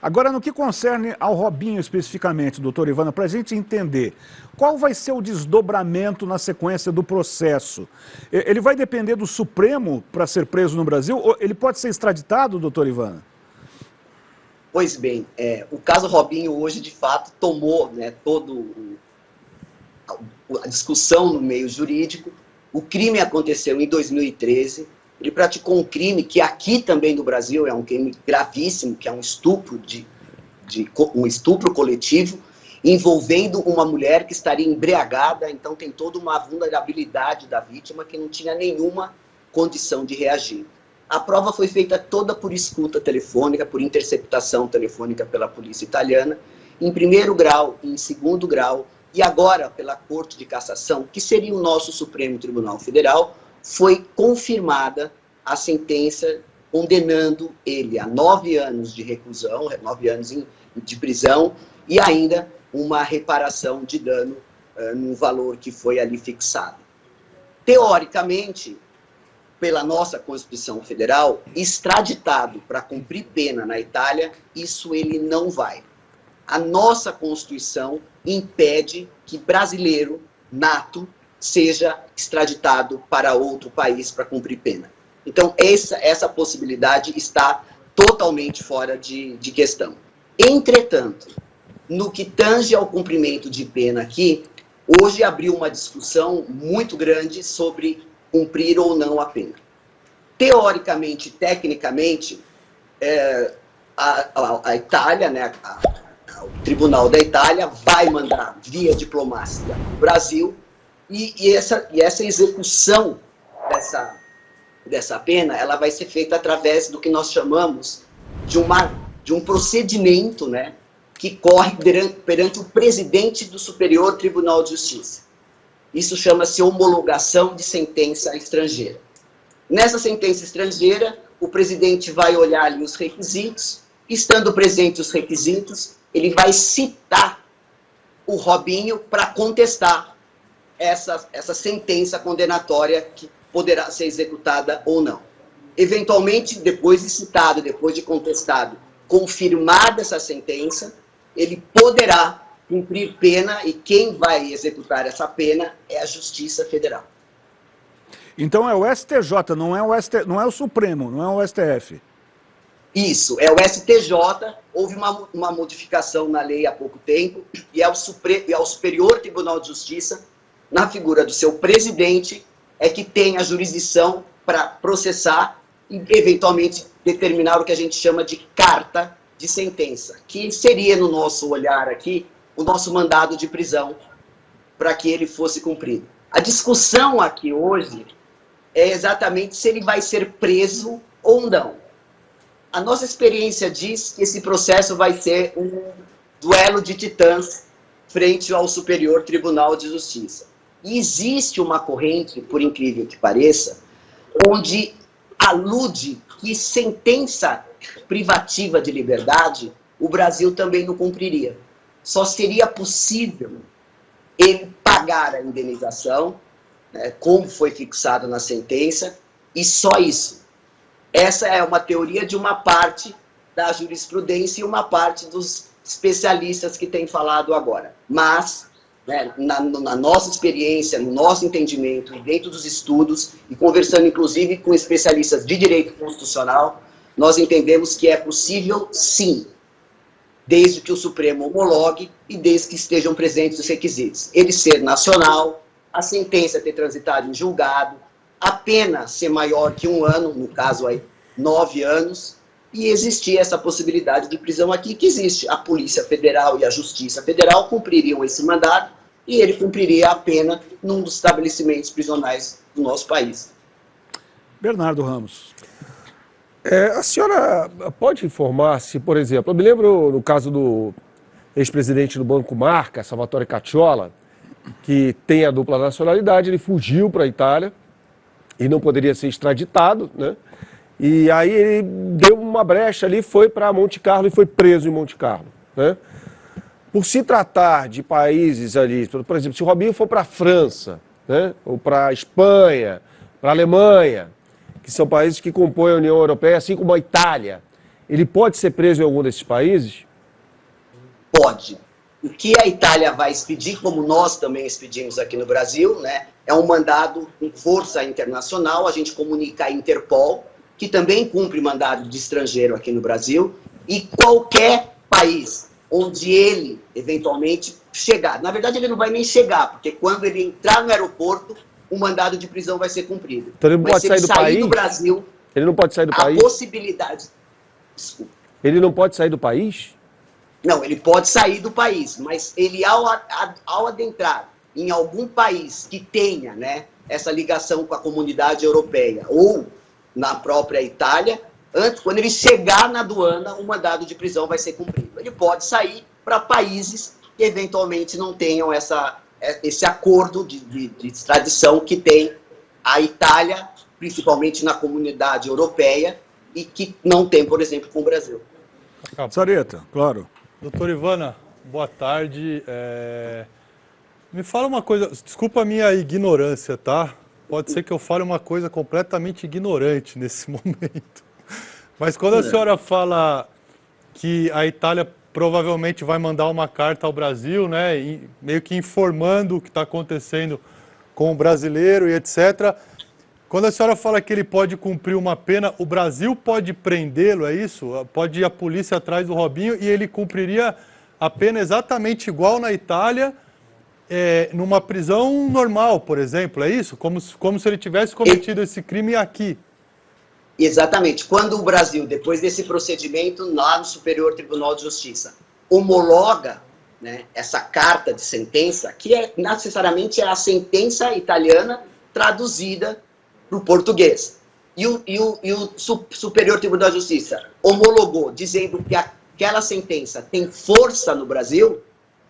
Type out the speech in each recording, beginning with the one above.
Agora, no que concerne ao Robinho especificamente, doutor Ivana, para a gente entender, qual vai ser o desdobramento na sequência do processo? Ele vai depender do Supremo para ser preso no Brasil? Ou ele pode ser extraditado, doutor Ivana? Pois bem, o caso Robinho hoje, de fato, tomou, né, a discussão no meio jurídico. O crime aconteceu em 2013, ele praticou um crime que aqui também no Brasil é um crime gravíssimo, que é um estupro, um estupro coletivo, envolvendo uma mulher que estaria embriagada, então tem toda uma vulnerabilidade da vítima que não tinha nenhuma condição de reagir. A prova foi feita toda por escuta telefônica, por interceptação telefônica pela polícia italiana, em primeiro grau, em segundo grau, e agora pela Corte de Cassação, que seria o nosso Supremo Tribunal Federal, foi confirmada a sentença condenando ele a 9 anos de reclusão, 9 anos de prisão, e ainda uma reparação de dano no valor que foi ali fixado. Teoricamente, pela nossa Constituição Federal, extraditado para cumprir pena na Itália, isso ele não vai. A nossa Constituição impede que brasileiro nato seja extraditado para outro país para cumprir pena. Então, essa possibilidade está totalmente fora de questão. Entretanto, no que tange ao cumprimento de pena aqui, hoje abriu uma discussão muito grande sobre cumprir ou não a pena. Teoricamente, tecnicamente, a Itália, né, o Tribunal da Itália vai mandar via diplomácia para o Brasil e essa execução dessa pena, ela vai ser feita através do que nós chamamos de um procedimento, né, que corre perante o presidente do Superior Tribunal de Justiça. Isso chama-se homologação de sentença estrangeira. Nessa sentença estrangeira, o presidente vai olhar ali os requisitos, estando presentes os requisitos, ele vai citar o Robinho para contestar essa sentença condenatória que poderá ser executada ou não. Eventualmente, depois de citado, depois de contestado, confirmada essa sentença, ele poderá cumprir pena e quem vai executar essa pena é a Justiça Federal. Então é o STJ, não é o Supremo, não é o STF. Isso, é o STJ, houve uma modificação na lei há pouco tempo, e é o Superior Tribunal de Justiça, na figura do seu presidente, é que tem a jurisdição para processar e, eventualmente, determinar o que a gente chama de carta de sentença, que seria, no nosso olhar aqui, o nosso mandado de prisão para que ele fosse cumprido. A discussão aqui hoje é exatamente se ele vai ser preso ou não. A nossa experiência diz que esse processo vai ser um duelo de titãs frente ao Superior Tribunal de Justiça. E existe uma corrente, por incrível que pareça, onde alude que sentença privativa de liberdade o Brasil também não cumpriria. Só seria possível ele pagar a indenização, né, como foi fixado na sentença, e só isso. Essa é uma teoria de uma parte da jurisprudência e uma parte dos especialistas que têm falado agora. Mas, né, na nossa experiência, no nosso entendimento, e dentro dos estudos, e conversando inclusive com especialistas de direito constitucional, nós entendemos que é possível, sim, desde que o Supremo homologue e desde que estejam presentes os requisitos. Ele ser nacional, a sentença ter transitado em julgado, a pena ser maior que 1 ano, no caso aí 9 anos, e existir essa possibilidade de prisão aqui, que existe. A Polícia Federal e a Justiça Federal cumpririam esse mandado e ele cumpriria a pena num dos estabelecimentos prisionais do nosso país. Bernardo Ramos. A senhora pode informar se, por exemplo, eu me lembro no caso do ex-presidente do Banco Marca, Salvatore Cacciola, que tem a dupla nacionalidade, ele fugiu para a Itália e não poderia ser extraditado, né? E aí ele deu uma brecha ali, foi para Monte Carlo e foi preso em Monte Carlo, né? Por se tratar de países ali, por exemplo, se o Robinho for para a França, né? Ou para a Espanha, para a Alemanha, que são países que compõem a União Europeia, assim como a Itália, ele pode ser preso em algum desses países? Pode. O que a Itália vai expedir, como nós também expedimos aqui no Brasil, né, é um mandado com força internacional. A gente comunica à Interpol, que também cumpre mandado de estrangeiro aqui no Brasil, e qualquer país onde ele, eventualmente, chegar. Na verdade, ele não vai nem chegar, porque quando ele entrar no aeroporto, o mandado de prisão vai ser cumprido. Então ele não pode sair do país? Do Brasil, ele não pode sair do país? A possibilidade... Desculpa. Ele não pode sair do país? Não, ele pode sair do país, mas ele, ao adentrar em algum país que tenha, né, essa ligação com a comunidade europeia ou na própria Itália, quando ele chegar na aduana, o mandado de prisão vai ser cumprido. Ele pode sair para países que eventualmente não tenham esse acordo de extradição que tem a Itália, principalmente na comunidade europeia, e que não tem, por exemplo, com o Brasil. Sareta, claro. Doutor Ivana, boa tarde. Me fala uma coisa, desculpa a minha ignorância, tá? Pode ser que eu fale uma coisa completamente ignorante nesse momento. Mas quando a senhora fala que a Itália provavelmente vai mandar uma carta ao Brasil, né, meio que informando o que está acontecendo com o brasileiro e etc. Quando a senhora fala que ele pode cumprir uma pena, o Brasil pode prendê-lo, é isso? Pode ir a polícia atrás do Robinho e ele cumpriria a pena exatamente igual na Itália, numa prisão normal, por exemplo, é isso? Como se ele tivesse cometido esse crime aqui. Exatamente. Quando o Brasil, depois desse procedimento lá no Superior Tribunal de Justiça, homologa, né, essa carta de sentença, que necessariamente é a sentença italiana traduzida para o português. E o Superior Tribunal de Justiça homologou, dizendo que aquela sentença tem força no Brasil,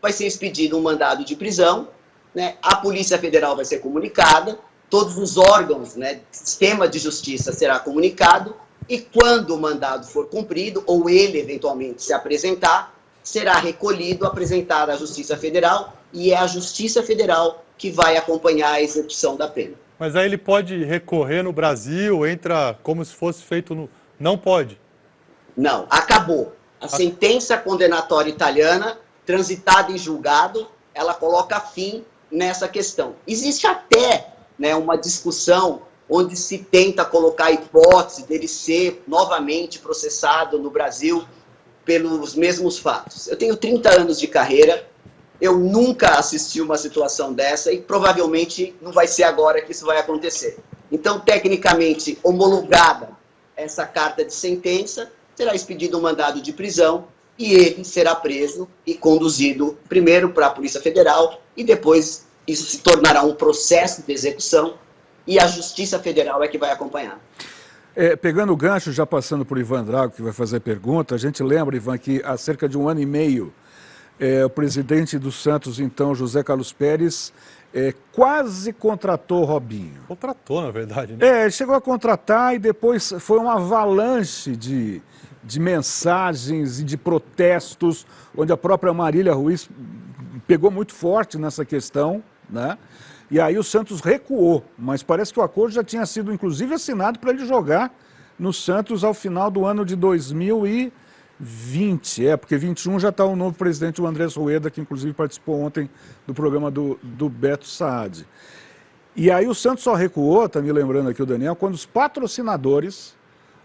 vai ser expedido um mandado de prisão, né? A Polícia Federal vai ser comunicada, todos os órgãos, né, sistema de justiça será comunicado, e quando o mandado for cumprido, ou ele eventualmente se apresentar, será recolhido, apresentado à Justiça Federal, e é a Justiça Federal que vai acompanhar a execução da pena. Mas aí ele pode recorrer no Brasil, entra como se fosse feito no... Não pode? Não, acabou. A sentença condenatória italiana, transitada em julgado, ela coloca fim nessa questão. Existe até, né, uma discussão onde se tenta colocar a hipótese dele ser novamente processado no Brasil pelos mesmos fatos. Eu tenho 30 anos de carreira, eu nunca assisti uma situação dessa e provavelmente não vai ser agora que isso vai acontecer. Então, tecnicamente, homologada essa carta de sentença, será expedido um mandado de prisão e ele será preso e conduzido primeiro para a Polícia Federal e depois isso se tornará um processo de execução e a Justiça Federal é que vai acompanhar. Pegando o gancho, já passando por Ivan Drago, que vai fazer pergunta, a gente lembra, Ivan, que há cerca de 1 ano e meio, o presidente do Santos, então, José Carlos Pérez, quase contratou Robinho. Contratou, na verdade, né? Chegou a contratar e depois foi uma avalanche de mensagens e de protestos, onde a própria Marília Ruiz pegou muito forte nessa questão, né? E aí o Santos recuou, mas parece que o acordo já tinha sido, inclusive, assinado para ele jogar no Santos ao final do ano de 2020, porque 21 já está o novo presidente, o Andrés Rueda, que inclusive participou ontem do programa do Beto Saad. E aí o Santos só recuou, está me lembrando aqui o Daniel, quando os patrocinadores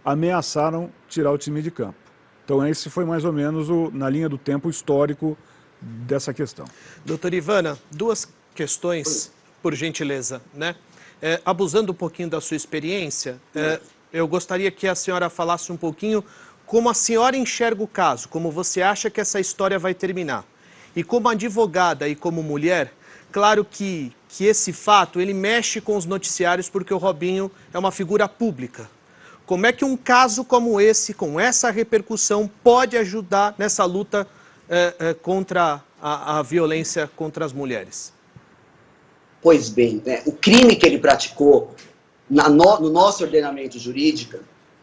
ameaçaram tirar o time de campo. Então esse foi mais ou menos, na linha do tempo, histórico dessa questão. Doutor Ivana, 2 questões, por gentileza, né? Abusando um pouquinho da sua experiência, eu gostaria que a senhora falasse um pouquinho como a senhora enxerga o caso, como você acha que essa história vai terminar. E como advogada e como mulher, claro que esse fato, ele mexe com os noticiários porque o Robinho é uma figura pública. Como é que um caso como esse, com essa repercussão, pode ajudar nessa luta contra a violência contra as mulheres? Pois bem, né, o crime que ele praticou no nosso ordenamento jurídico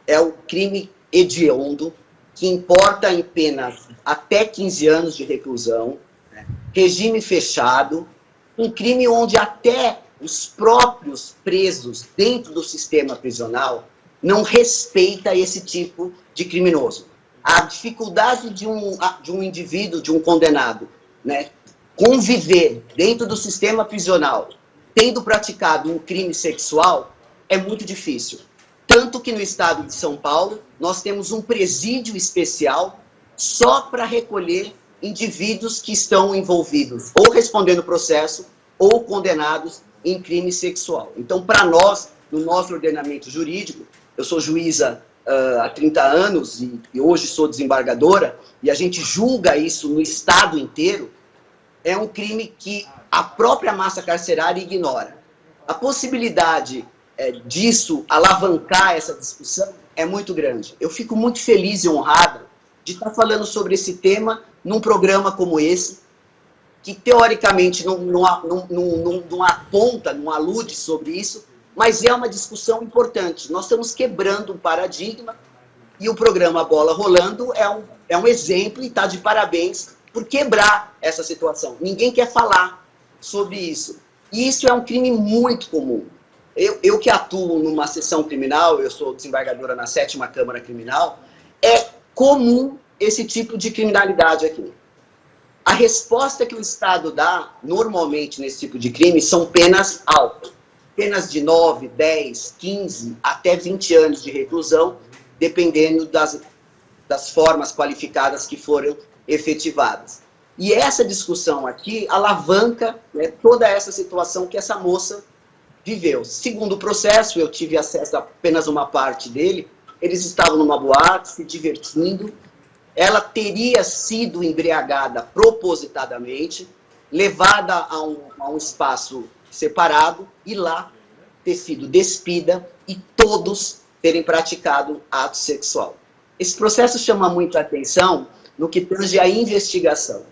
é o crime hediondo, que importa em penas até 15 anos de reclusão, né, regime fechado, um crime onde até os próprios presos dentro do sistema prisional não respeita esse tipo de criminoso. A dificuldade de um indivíduo, de um condenado, né, conviver dentro do sistema prisional, tendo praticado um crime sexual, é muito difícil. Tanto que no estado de São Paulo, nós temos um presídio especial só para recolher indivíduos que estão envolvidos ou respondendo processo ou condenados em crime sexual. Então, para nós, no nosso ordenamento jurídico, eu sou juíza há 30 anos e hoje sou desembargadora, e a gente julga isso no estado inteiro, é um crime que a própria massa carcerária ignora. A possibilidade disso alavancar essa discussão é muito grande. Eu fico muito feliz e honrada de estar falando sobre esse tema num programa como esse, que teoricamente não aponta, não alude sobre isso, mas é uma discussão importante. Nós estamos quebrando um paradigma e o programa Bola Rolando é um exemplo e está de parabéns por quebrar essa situação. Ninguém quer falar sobre isso. E isso é um crime muito comum. Eu que atuo numa seção criminal, eu sou desembargadora na 7ª Câmara Criminal, é comum esse tipo de criminalidade aqui. A resposta que o Estado dá, normalmente, nesse tipo de crime, são penas altas. Penas de 9, 10, 15, até 20 anos de reclusão, dependendo das formas qualificadas que foram efetivadas. E essa discussão aqui alavanca, né, toda essa situação que essa moça viveu. Segundo o processo, eu tive acesso a apenas uma parte dele, eles estavam numa boate, se divertindo, ela teria sido embriagada propositadamente, levada a um espaço separado e lá ter sido despida e todos terem praticado ato sexual. Esse processo chama muito a atenção no que tange a investigação.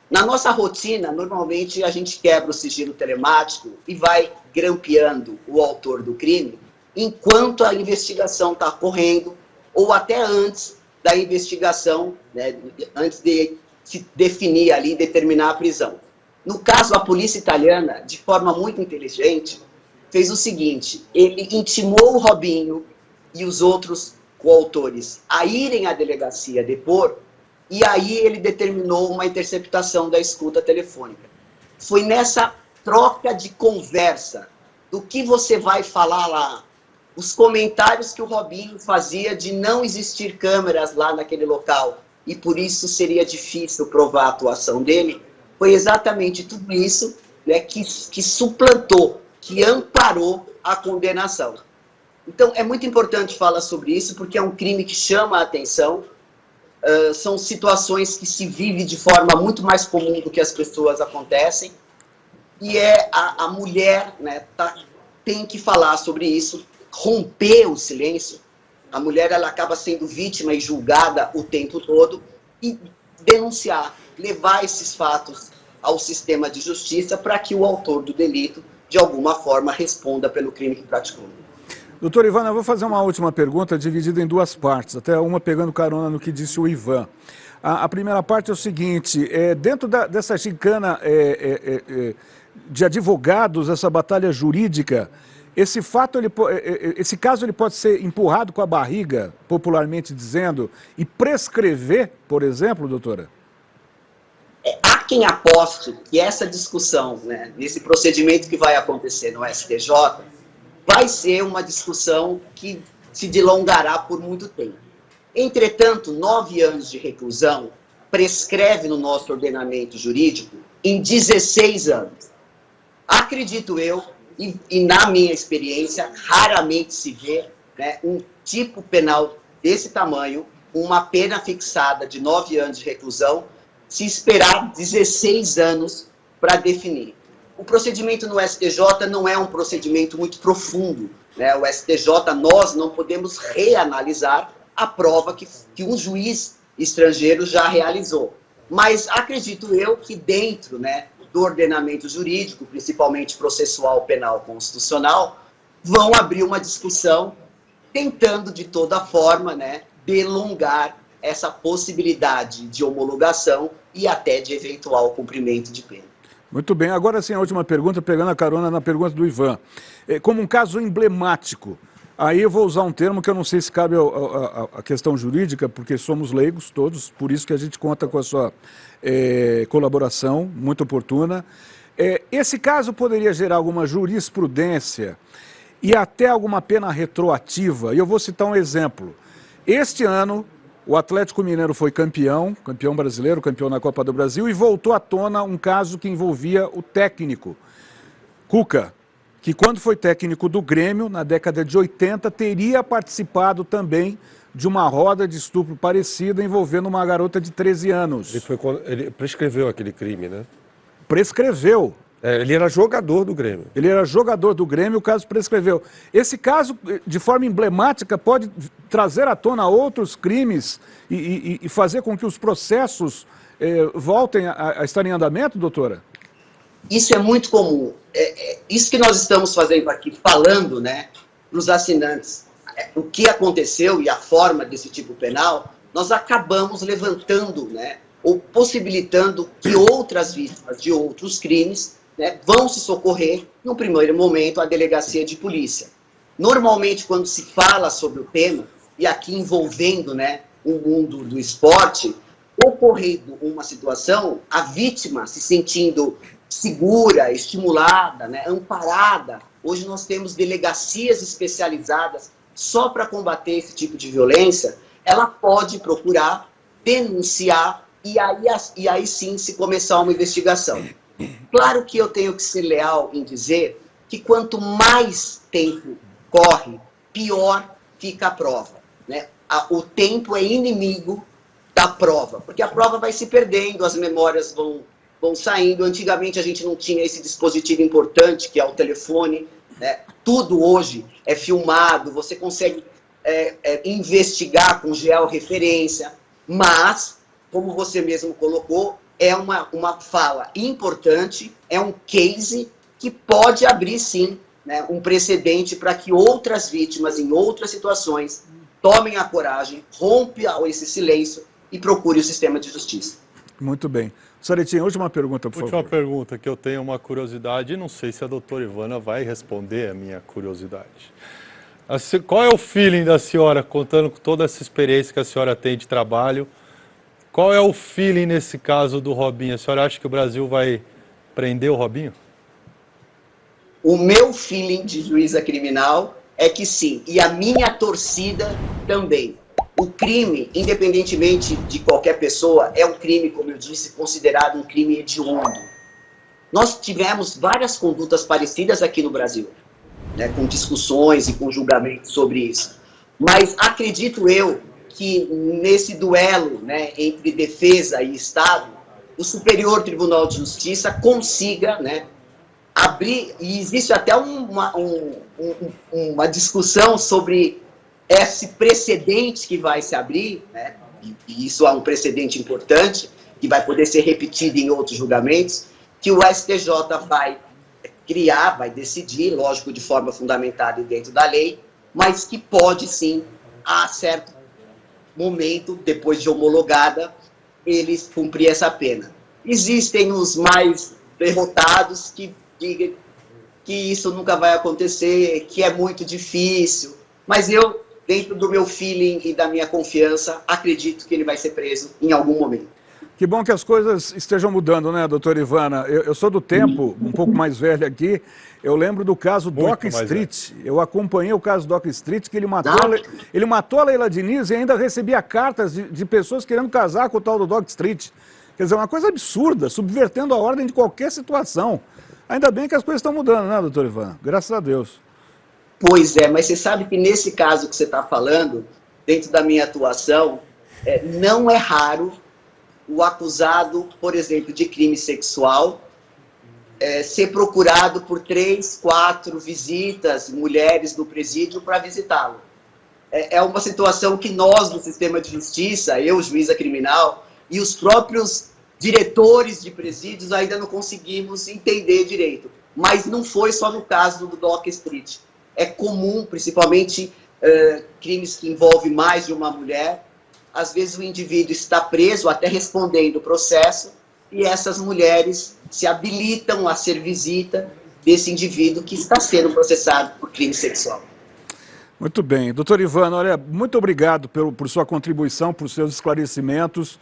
Na nossa rotina, normalmente a gente quebra o sigilo telemático e vai grampeando o autor do crime enquanto a investigação está correndo ou até antes da investigação, né, antes de se definir ali, determinar a prisão. No caso, a polícia italiana, de forma muito inteligente, fez o seguinte: ele intimou o Robinho e os outros coautores a irem à delegacia depor, e aí ele determinou uma interceptação da escuta telefônica. Foi nessa troca de conversa do que você vai falar lá, os comentários que o Robinho fazia de não existir câmeras lá naquele local e por isso seria difícil provar a atuação dele, foi exatamente tudo isso, né, que suplantou, que amparou a condenação. Então, é muito importante falar sobre isso, porque é um crime que chama a atenção, são situações que se vivem de forma muito mais comum do que as pessoas acontecem, e a mulher, né, tem que falar sobre isso, romper o silêncio. A mulher, ela acaba sendo vítima e julgada o tempo todo, e denunciar, levar esses fatos ao sistema de justiça para que o autor do delito, de alguma forma, responda pelo crime que praticou. Doutor Ivan, eu vou fazer uma última pergunta dividida em duas partes, até uma pegando carona no que disse o Ivan. A primeira parte é o seguinte: dentro dessa gincana de advogados, essa batalha jurídica, esse caso ele pode ser empurrado com a barriga, popularmente dizendo, e prescrever, por exemplo, doutora? Há quem aposte que essa discussão, né, nesse procedimento que vai acontecer no STJ, vai ser uma discussão que se dilongará por muito tempo. Entretanto, 9 anos de reclusão prescreve no nosso ordenamento jurídico em 16 anos. Acredito eu, e na minha experiência, raramente se vê, né, um tipo penal desse tamanho, uma pena fixada de 9 anos de reclusão, se esperar 16 anos para definir. O procedimento no STJ não é um procedimento muito profundo, né? O STJ, nós não podemos reanalisar a prova que um juiz estrangeiro já realizou. Mas acredito eu que dentro, né, do ordenamento jurídico, principalmente processual, penal, constitucional, vão abrir uma discussão tentando de toda forma, né, delongar essa possibilidade de homologação e até de eventual cumprimento de pena. Muito bem. Agora sim, a última pergunta, pegando a carona na pergunta do Ivan. Como um caso emblemático, Aí eu vou usar um termo que eu não sei se cabe a questão jurídica, porque somos leigos todos, por isso que a gente conta com a sua colaboração muito oportuna. Esse caso poderia gerar alguma jurisprudência e até alguma pena retroativa. E eu vou citar um exemplo. Este ano, o Atlético Mineiro foi campeão brasileiro, campeão na Copa do Brasil, e voltou à tona um caso que envolvia o técnico, Cuca, que quando foi técnico do Grêmio, na década de 80, teria participado também de uma roda de estupro parecida envolvendo uma garota de 13 anos. Ele prescreveu aquele crime, né? Prescreveu. Ele era jogador do Grêmio. Ele era jogador do Grêmio, o caso prescreveu. Esse caso, de forma emblemática, pode trazer à tona outros crimes e fazer com que os processos voltem a estar em andamento, doutora? Isso é muito comum. Isso que nós estamos fazendo aqui, falando, né, para os assinantes, o que aconteceu e a forma desse tipo penal, nós acabamos levantando, né, ou possibilitando que outras vítimas de outros crimes, né, vão se socorrer, no primeiro momento, à delegacia de polícia. Normalmente, quando se fala sobre o tema, e aqui envolvendo, né, o mundo do esporte, ocorrendo uma situação, a vítima se sentindo segura, estimulada, né, amparada. Hoje nós temos delegacias especializadas só para combater esse tipo de violência. Ela pode procurar, denunciar e aí sim se começar uma investigação. Claro que eu tenho que ser leal em dizer que quanto mais tempo corre, pior fica a prova, né? O tempo é inimigo da prova, porque a prova vai se perdendo, as memórias vão saindo. Antigamente a gente não tinha esse dispositivo importante que é o telefone, né? Tudo hoje é filmado, você consegue investigar com georreferência, mas, como você mesmo colocou, é uma fala importante, é um case que pode abrir sim, né, um precedente para que outras vítimas em outras situações tomem a coragem, rompam esse silêncio e procurem o sistema de justiça. Muito bem. Saretinha, última pergunta, por favor. Última pergunta, que eu tenho uma curiosidade, e não sei se a doutora Ivana vai responder a minha curiosidade. Qual é o feeling da senhora, contando com toda essa experiência que a senhora tem de trabalho, qual é o feeling nesse caso do Robinho? A senhora acha que o Brasil vai prender o Robinho? O meu feeling de juíza criminal é que sim, e a minha torcida também. O crime, independentemente de qualquer pessoa, é um crime, como eu disse, considerado um crime hediondo. Nós tivemos várias condutas parecidas aqui no Brasil, né, com discussões e com julgamentos sobre isso. Mas acredito eu que nesse duelo, né, entre defesa e Estado, o Superior Tribunal de Justiça consiga, né, abrir, e existe até uma discussão sobre esse precedente que vai se abrir, né, e isso é um precedente importante, que vai poder ser repetido em outros julgamentos, que o STJ vai criar, vai decidir, lógico, de forma fundamentada e dentro da lei, mas que pode sim, a certo momento, depois de homologada, eles cumprir essa pena. Existem os mais derrotados que digam que isso nunca vai acontecer, que é muito difícil, mas eu, dentro do meu feeling e da minha confiança, acredito que ele vai ser preso em algum momento. Que bom que as coisas estejam mudando, né, doutora Ivana? Eu sou do tempo, um pouco mais velho aqui, eu lembro do caso Doc Street. Eu acompanhei o caso Doc Street, que ele matou a Leila Diniz e ainda recebia cartas de pessoas querendo casar com o tal do Doc Street. Quer dizer, uma coisa absurda, subvertendo a ordem de qualquer situação. Ainda bem que as coisas estão mudando, né, doutora Ivana? Graças a Deus. Pois é, mas você sabe que nesse caso que você está falando, dentro da minha atuação, não é raro o acusado, por exemplo, de crime sexual, ser procurado por 3, 4 visitas, mulheres do presídio, para visitá-lo. É uma situação que nós, do sistema de justiça, eu, juíza criminal, e os próprios diretores de presídios ainda não conseguimos entender direito. Mas não foi só no caso do Doc Street. É comum, principalmente crimes que envolvem mais de uma mulher. Às vezes o indivíduo está preso, até respondendo o processo, e essas mulheres se habilitam a ser visita desse indivíduo que está sendo processado por crime sexual. Muito bem. Doutor Ivana, olha, muito obrigado por sua contribuição, por seus esclarecimentos.